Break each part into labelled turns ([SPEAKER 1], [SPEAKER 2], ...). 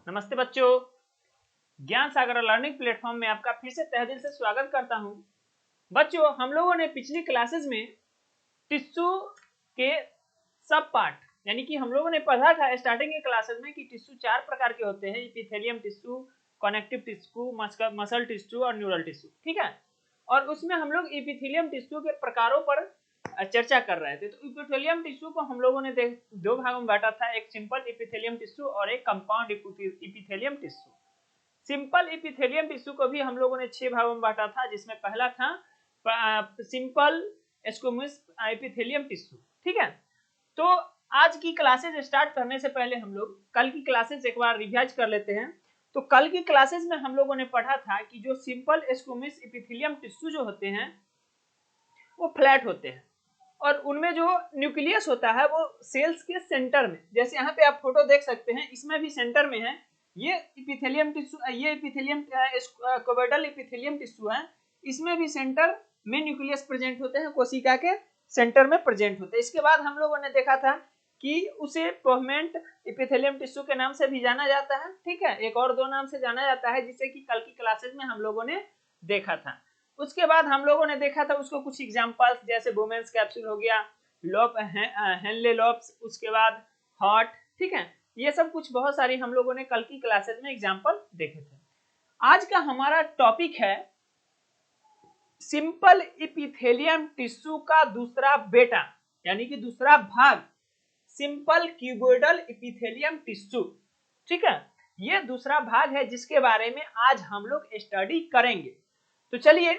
[SPEAKER 1] नमस्ते बच्चों, ज्ञान सागर लर्निंग प्लेटफॉर्म में आपका फिर से तहे दिल से स्वागत करता हूं। बच्चों, हम लोगों ने पिछली क्लासेस में टिश्यू के सब पार्ट यानी कि हम लोगों ने पढ़ा था स्टार्टिंग के क्लासेस में कि टिश्यू 4 प्रकार के होते हैं, epithelium tissue, connective tissue, muscle tissue और न्यूरल टिश्यू। ठीक है, और उसमें हम लोग एपिथेलियम टिश्यू के प्रकारों पर चर्चा कर रहे थे। तो एपिथेलियम टिश्यू को हम लोगों ने दो भागों में बांटा था, एक सिंपल एपिथेलियम टिश्यू और एक compound epithelium tissue. Simple epithelium tissue को भी हम लोगों ने 6 भागों में बांटा था, जिसमें पहला था सिंपल स्क्वैमस एपिथेलियम टिश्यू। ठीक है, तो आज की क्लासेस स्टार्ट करने से पहले हम लोग कल की क्लासेस एक बार रिवाइज कर लेते हैं। तो कल की क्लासेस में हम लोगों ने पढ़ा था कि जो सिंपल स्क्वैमस एपिथेलियम टिश्यू जो होते हैं वो फ्लैट होते हैं और उनमें जो न्यूक्लियस होता है वो सेल्स के सेंटर में, जैसे यहाँ पे आप फोटो देख सकते हैं, इसमें भी सेंटर में है ये एपिथेलियम टिश्यू, ये एपिथेलियम क्यूबोइडल एपिथेलियम टिश्यू है, इसमें भी सेंटर में न्यूक्लियस प्रेजेंट होते हैं, कोशिका के सेंटर में प्रेजेंट होते हैं। इसके बाद हम लोगों ने देखा था कि उसे पोहमेंट एपिथेलियम टिश्यू के नाम से भी जाना जाता है। ठीक है, एक और दो नाम से जाना जाता है, जिसे कि कल की क्लासेस में हम लोगों ने देखा था। उसके बाद हम लोगों ने देखा था उसको कुछ एग्जांपल्स, जैसे बोमेंस कैप्सूल हो गया, लोप हेनले लोप्स, उसके बाद हॉट। ठीक है, ये सब कुछ बहुत सारी हम लोगों ने कल की क्लासेस में एग्जांपल देखे थे। आज का हमारा टॉपिक है सिंपल एपिथेलियम टिश्यू का दूसरा बेटा यानी कि दूसरा भाग, सिंपल क्यूबोइडल एपिथेलियम टिश्यू। ठीक है, ये दूसरा भाग है जिसके बारे में आज हम लोग स्टडी करेंगे। तो चलिए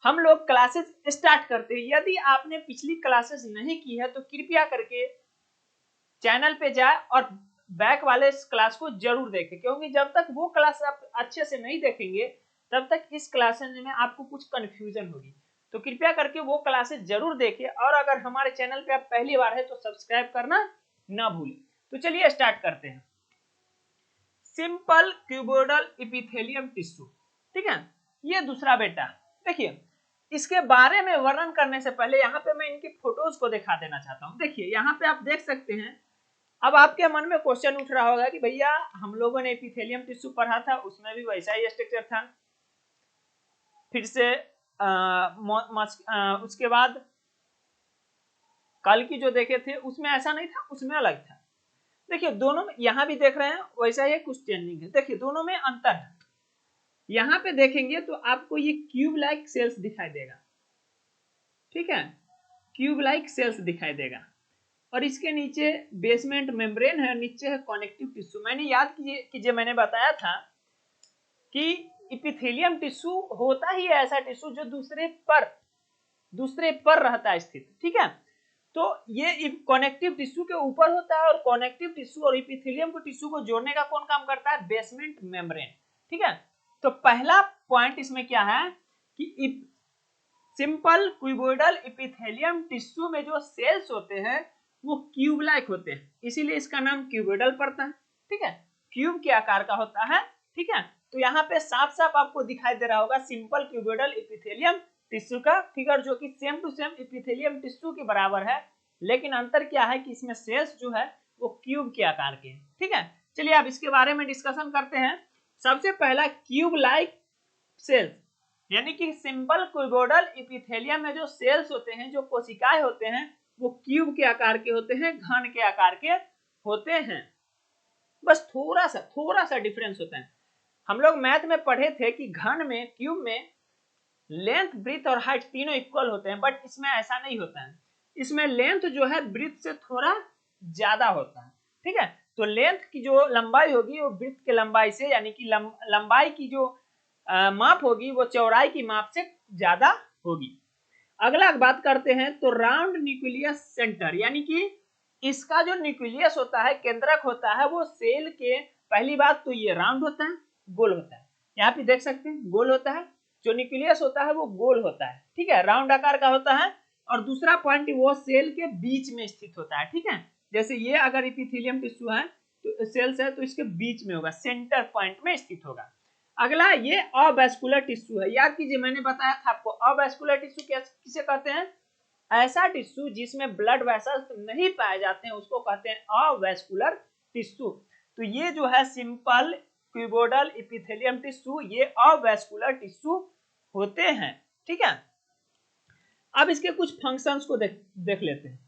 [SPEAKER 1] हम लोग क्लासेस स्टार्ट करते हैं। यदि आपने पिछली क्लासेस नहीं की है तो कृपया करके चैनल पे जाए और बैक वाले क्लास को जरूर देखें, क्योंकि जब तक वो क्लास आप अच्छे से नहीं देखेंगे तब तक इस क्लासेस में आपको कुछ कंफ्यूजन होगी। तो कृपया करके वो क्लासेस जरूर देखें, और अगर हमारे चैनल पे आप पहली बार है तो सब्सक्राइब करना ना भूलें। तो चलिए स्टार्ट करते हैं। सिंपल क्यूबोइडल एपिथेलियम टिश्यू, ठीक है, ये दूसरा बेटा। देखिए, इसके बारे में वर्णन करने से पहले यहाँ पे मैं इनकी फोटोज को दिखा देना चाहता हूँ। देखिए यहाँ पे आप देख सकते हैं। अब आपके मन में क्वेश्चन उठ रहा होगा कि भैया हम लोगों ने एपिथेलियम टिश्यू पढ़ा था, उसमें भी वैसा ही स्ट्रक्चर था, फिर से उसके बाद कल की जो देखे थे उसमें ऐसा नहीं था, उसमें अलग था। देखिए दोनों में, यहाँ भी देख रहे हैं वैसा ही कुछ चेंजिंग है। देखिए दोनों में अंतर है। यहाँ पे देखेंगे तो आपको ये क्यूब लाइक सेल्स दिखाई देगा। ठीक है, क्यूब लाइक सेल्स दिखाई देगा, और इसके नीचे बेसमेंट मेम्ब्रेन है, नीचे है कनेक्टिव टिश्यू। मैंने याद कीजिए मैंने बताया था कि एपिथेलियम टिश्यू होता ही ऐसा टिश्यू जो दूसरे पर रहता है स्थित। ठीक है, तो ये कनेक्टिव टिश्यू के ऊपर होता है, और कनेक्टिव टिश्यू और एपिथेलियम को टिश्यू को जोड़ने का कौन काम करता है? Basement membrane. ठीक है, तो पहला पॉइंट इसमें क्या है कि सिंपल क्यूबोइडल एपिथेलियम टिश्यू में जो सेल्स होते हैं वो क्यूब लाइक होते हैं, इसीलिए इसका नाम क्यूबोइडल पड़ता है। ठीक है, क्यूब के आकार का होता है। ठीक है, तो यहाँ पे साफ साफ आपको दिखाई दे रहा होगा सिंपल क्यूबोइडल एपिथेलियम टिश्यू का फिगर, जो कि same to same epithelium tissue के बराबर है, लेकिन अंतर क्या है कि इसमें सेल्स जो है वो क्यूब के आकार के। ठीक है, चलिए अब इसके बारे में डिस्कशन करते हैं। सबसे पहला क्यूब लाइक सेल्स, यानी कि सिंपल क्यूबोइडल एपिथेलियम में जो सेल्स होते हैं, जो कोशिकाएं होते हैं, वो क्यूब के आकार के होते हैं, घन के आकार के होते हैं। बस थोड़ा सा डिफरेंस होता है। हम लोग मैथ में पढ़े थे कि घन में, क्यूब में लेंथ, ब्रीथ और हाइट तीनों इक्वल होते हैं, बट इसमें ऐसा नहीं होता है। इसमें लेंथ जो है ब्रीथ से थोड़ा ज्यादा होता है। ठीक है, तो लेंथ की जो लंबाई होगी वो ब्रीथ के लंबाई से, यानी कि लंबाई की जो माप होगी वो चौड़ाई की माप से ज्यादा होगी। अगला बात करते हैं तो राउंड न्यूक्लियस सेंटर, यानी कि इसका जो न्यूक्लियस होता है, केंद्रक होता है, वो सेल के, पहली बात तो ये राउंड होता है, गोल होता है। यहाँ पे देख सकते हैं गोल होता है, जो न्यूक्लियस होता है वो गोल होता है। ठीक है, राउंड आकार का होता है। और दूसरा पॉइंट, वो सेल के बीच में स्थित होता है। ठीक है, जैसे ये अगर एपिथेलियम टिश्यू है तो सेल्स है तो इसके बीच में होगा, सेंटर पॉइंट में स्थित होगा। अगला ये अवैस्कुलर टिश्यू है। याद कीजिए मैंने बताया था आपको, अवैस्कुलर टिश्यू किसे कहते हैं? ऐसा टिश्यू जिसमें ब्लड वेसल्स नहीं पाए जाते हैं उसको कहते हैं अवैस्कुलर टिश्यू। तो ये जो है सिंपल क्यूबोइडल एपिथेलियम टिश्यू ये अवैस्कुलर टिश्यू होते हैं। ठीक है, अब इसके कुछ फंक्शंस को देख लेते हैं।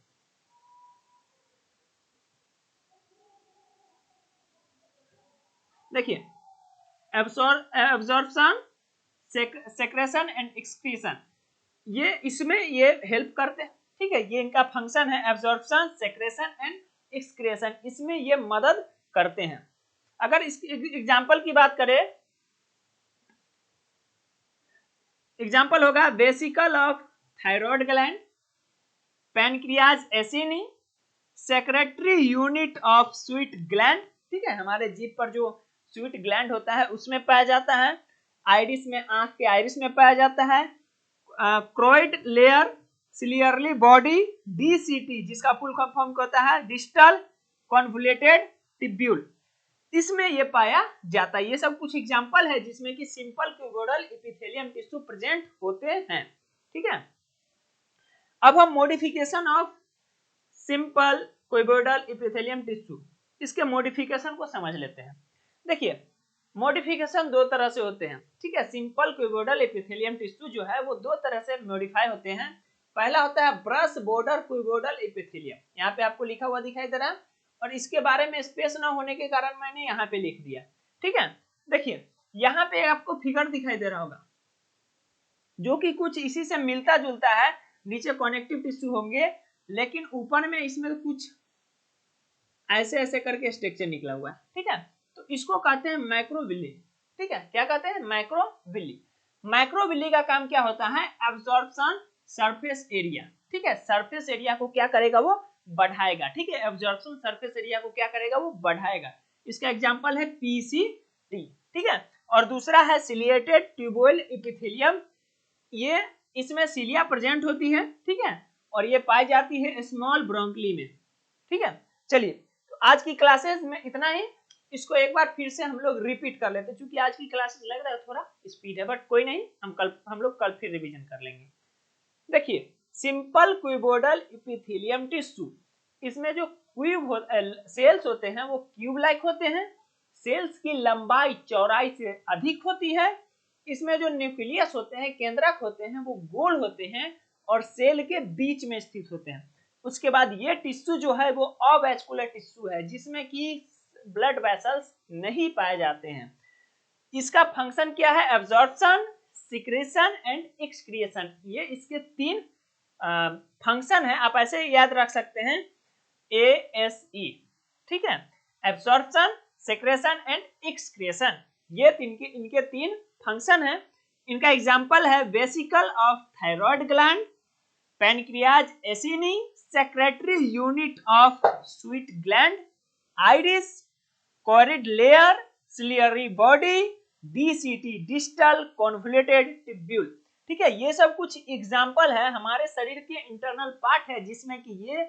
[SPEAKER 1] देखिए, एब्जॉर्प्शन, सेक्रेशन एंड एक्सक्रीशन, ये इसमें ये हेल्प करते हैं। ठीक है, ये इनका फंक्शन है, एब्जॉर्प्शन, सेक्रेशन एंड एक्सक्रीशन, इसमें ये मदद करते हैं। अगर इस एग्जांपल की बात करें, एग्जांपल होगा vesicle of thyroid gland, pancreas acini, secretary unit of sweet gland. ठीक है, हमारे जीभ पर जो स्वीट ग्लैंड होता है उसमें पाया जाता है। आइरिस में, आंख के आइरिस में पाया जाता है। क्रोइड लेयर, सिलियरली बॉडी, डीसीटी जिसका फुल फॉर्म होता है डिस्टल कॉन्वोल्यूटेड टिब्यूल, इसमें ये पाया जाता है। ये सब कुछ एग्जांपल है जिसमें कि simple cuboidal epithelium tissue present होते हैं। ठीक है, अब हम modification of simple cuboidal epithelium tissue, इसके मॉडिफिकेशन को समझ लेते हैं। देखिए, मॉडिफिकेशन दो तरह से होते हैं। ठीक है, सिंपल क्यूबोइडल एपिथेलियम टिश्यू जो है वो दो तरह से मॉडिफाई होते हैं। पहला होता है ब्रश बॉर्डर क्यूबोइडल एपिथेलियम, यहाँ पे आपको लिखा हुआ दिखाई दे रहा है, और इसके बारे में स्पेस ना होने के कारण मैंने यहाँ पे लिख दिया। ठीक है, देखिए यहाँ पे आपको फिगर दिखाई दे रहा होगा जो कि कुछ इसी से मिलता जुलता है। नीचे कनेक्टिव टिश्यू होंगे, लेकिन ऊपर में इसमें कुछ ऐसे ऐसे करके स्ट्रक्चर निकला हुआ है। ठीक है, तो इसको कहते हैं मैक्रोविली। ठीक है, क्या कहते हैं? मैक्रोविली। मैक्रोविली का काम क्या होता है? Absorption surface area. ठीक है, सरफेस एरिया को क्या करेगा? वो बढ़ाएगा। ठीक है, एब्जॉर्प्शन सरफेस एरिया को क्या करेगा? वो बढ़ाएगा। इसका एग्जांपल है पीसीटी। ठीक है, और दूसरा है सिलिएटेड ट्यूबोइल एपिथेलियम, ये इसमें सिलिया प्रेजेंट होती है। ठीक है, और ये पाई जाती है स्मॉल ब्रोंकली में। ठीक है, चलिए तो आज की क्लासेस में इतना ही। इसको एक बार फिर से हम लोग रिपीट कर लेते हैं, क्योंकि आज की क्लासेस लग रहा है थोड़ा स्पीड है, बट कोई नहीं, हम लोग कल फिर रिवीजन कर लेंगे। देखिए, सिंपल क्यूबोइडल एपिथेलियम टिश्यू, इसमें जो सेल्स होते हैं वो क्यूब लाइक होते हैं। सेल्स की लंबाई चौड़ाई से अधिक होती है। इसमें जो न्यूक्लियस होते हैं, केंद्रक होते हैं, वो गोल होते हैं और सेल के बीच में स्थित होते हैं। उसके बाद ये टिश्यू जो है वो अवैस्कुलर टिश्यू है, जिसमें कि ब्लड वेसल्स नहीं पाए जाते हैं। इसका फंक्शन क्या है? एब्जॉर्प्शन, सिक्रेशन एंड एक्सक्रिएशन, ये इसके तीन फंक्शन है। आप ऐसे याद रख सकते हैं, ASE। ठीक है, एब्जॉर्प्शन, सेक्रेशन एंड एक्सक्रिएशन, ये इनके तीन फंक्शन है। इनका एग्जांपल है vesicle of thyroid gland, pancreas acini, secretary unit of sweet gland, iris, choroid layer, ciliary body, DCT distal convoluted tubule. ठीक है, ये सब कुछ एग्जांपल है, हमारे शरीर के इंटरनल पार्ट है जिसमें कि ये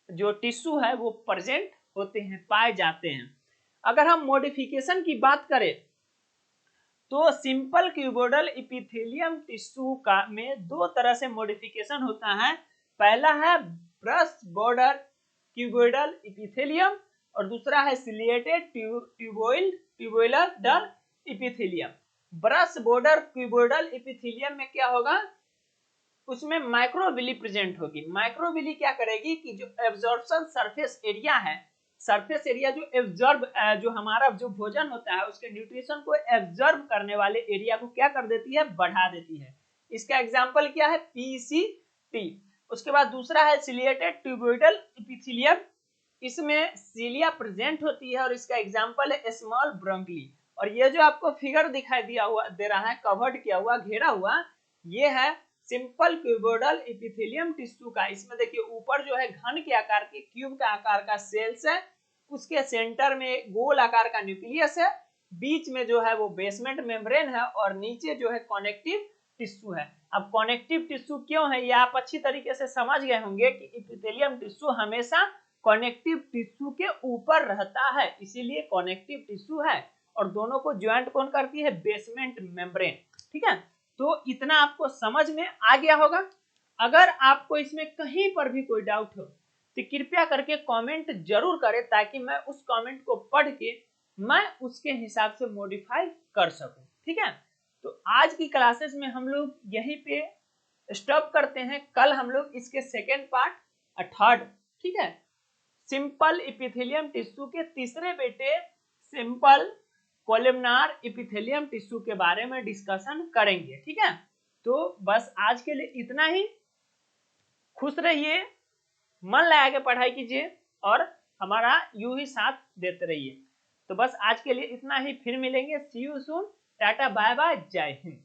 [SPEAKER 1] जो टिश्यू है वो प्रेजेंट होते हैं, पाए जाते हैं। अगर हम मॉडिफिकेशन की बात करें तो सिंपल क्यूबोइडल एपिथेलियम टिश्यू का में दो तरह से मॉडिफिकेशन होता है। पहला है ब्रश बॉर्डर क्यूबोइडल एपिथेलियम और दूसरा है ciliated tubular epithelium. Brush border cuboidal epithelium में क्या होगा? उसमें माइक्रोविली प्रेजेंट होगी। माइक्रोविली क्या करेगी कि जो एब्जॉर्प्शन सरफेस एरिया है, सरफेस एरिया जो एब्जॉर्ब, जो हमारा जो भोजन होता है उसके न्यूट्रिशन को एब्जॉर्ब करने वाले एरिया को क्या कर देती है? बढ़ा देती है। इसका एग्जांपल क्या है? PCT। उसके बाद दूसरा है सिलिएटेड ट्यूबोइडल एपिथेलियम, इसमें सिलिया प्रेजेंट होती है और इसका एग्जांपल है स्मॉल ब्रोंकली। और ये जो आपको फिगर दिखाई दे रहा है, कवर्ड किया हुआ, घेरा हुआ, ये है सिंपल क्यूबोइडल एपिथेलियम टिश्यू का। इसमें देखिए ऊपर जो है घन के आकार के क्यूब का आकार का सेल्स है, उसके सेंटर में गोल आकार का न्यूक्लियस है, बीच में जो है वो बेसमेंट मेम्ब्रेन है और नीचे जो है कनेक्टिव टिश्यू है। अब कनेक्टिव टिश्यू क्यों है ये आप अच्छी तरीके से समझ गए होंगे कि एपिथेलियम टिश्यू हमेशा कनेक्टिव टिश्यू के ऊपर रहता है, इसीलिए कनेक्टिव टिश्यू है। और दोनों को ज्वाइंट कौन करती है? Basement membrane. ठीक है, तो इतना आपको समझ में आ गया होगा। अगर आपको इसमें कहीं पर भी कोई डाउट हो तो कृपया करके कमेंट जरूर करें, ताकि मैं उस कमेंट को पढ़ के मैं उसके हिसाब से मॉडिफाई कर सकूं। ठीक है, तो आज की क्लासेस में हम लोग यहीं पे स्टॉप करते हैं। कल हम लोग इसके सेकेंड पार्ट थर्ड, ठीक है, सिंपल इपिथेलियम टिश्यू के तीसरे बेटे सिंपल कोलमनार इपिथेलियम टिश्यू के बारे में डिस्कशन करेंगे। ठीक है, तो बस आज के लिए इतना ही। खुश रहिए, मन लगा के पढ़ाई कीजिए और हमारा यूं ही साथ देते रहिए। तो बस आज के लिए इतना ही, फिर मिलेंगे। See you soon, tata bye bye, जय हिंद।